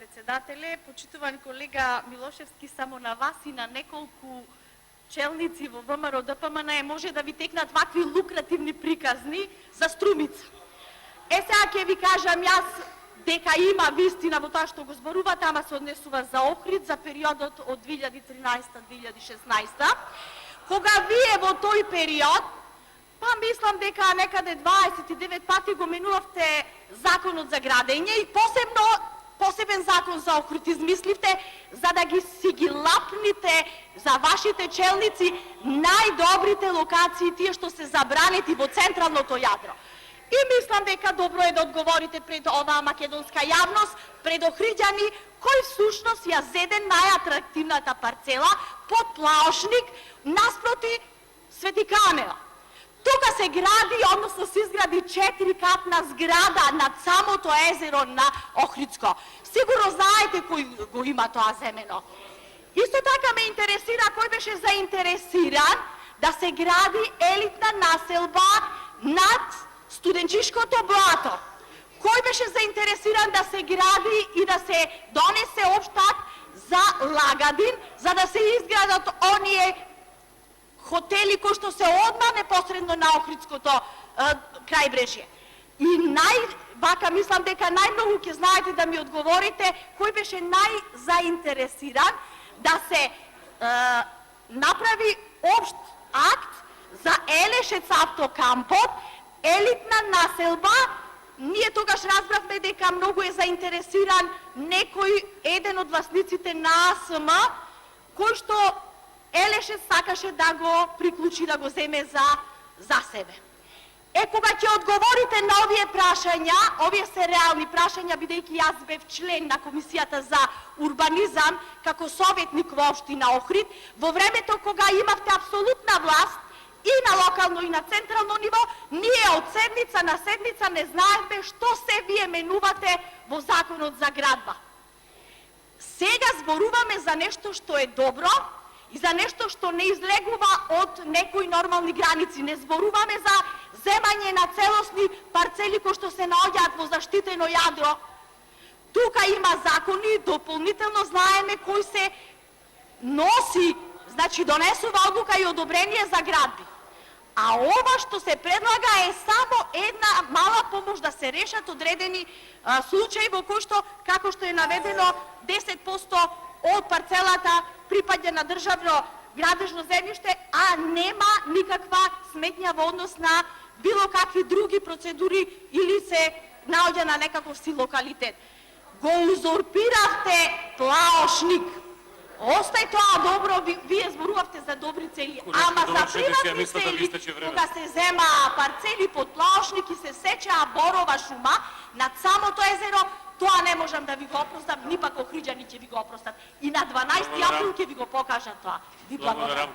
председателе, почитуван колега Милошевски, само на вас и на неколку челници во ВМРО ДПМН може да ви текнат вакви лукративни приказни за Струмица. Сега ќе ви кажам јас дека има вистина во тоа што го зборувате, ама се однесува за Охрид за периодот од 2013-2016, кога вие во тој период, па мислам дека некаде 29 пати го менувавте законот за градење и посебен закон за Охрид измисливте, за да ги лапните за вашите челници најдобрите локации, тие што се забранети во централното јадро. И мислам дека добро е да одговорите пред оваа македонска јавност, пред охриѓани, кој всушност ја зеде најатрактивната парцела под Плаошник наспроти Свети Камела. Тука се гради, односно се изгради 4-катна зграда над самото езеро на Охридско. Сигурно знаете кој го има тоа земено. Исто така ме интересира кој беше заинтересиран да се гради елитна населба над Студенчишкото блато. Кој беше заинтересиран да се гради и да се донесе општ акт за Лагадин, за да се изградат оние хотели кои што се одма непосредно на Охридското крајбрежје. И вака мислам дека најмногу ќе знаете да ми одговорите кој беше најзаинтересиран да се направи општ акт за Елешец автокампот, елитна населба. Ние тогаш разбравме дека многу е заинтересиран некој, еден од власниците на АСМ, кој што Елешец сакаше да го приклучи, да го земе за себе. Кога ќе одговорите на овие прашања, овие се реални прашања, бидејќи јас бев член на Комисијата за урбанизам како советник во општина Охрид, во времето кога имавте апсолутна власт и на локално и на централно ниво, ние од седница на седница не знаевме што се вие менувате во законот за градба. Сега зборуваме за нешто што е добро и за нешто што не излегува од некои нормални граници. Не зборуваме за земање на целосни парцели кои што се наоѓаат во заштитено јадро. Тука има закони, дополнително знаеме кој се носи, значи донесува одлука и одобрение за градби. А ова што се предлага е само една мала помош да се решат одредени случаи во кои што, како што е наведено, 10% од парцелата припаѓа на државно градежно земјиште, а нема никаква сметња во однос на било какви други процедури или се наоѓа на некаков си локалитет. Го узурпиравте Плаошник. Остај тоа добро, вие зборувавте за добри цели, ама за приватни цели, кога се зема парцели под Плаошник и се сечаа борова шума над самото езеро, тоа не можам да ви го опростам, ни пак охриѓани ќе ви го опростат. И на 12 април ќе ви го покажат тоа. Ви благодарам.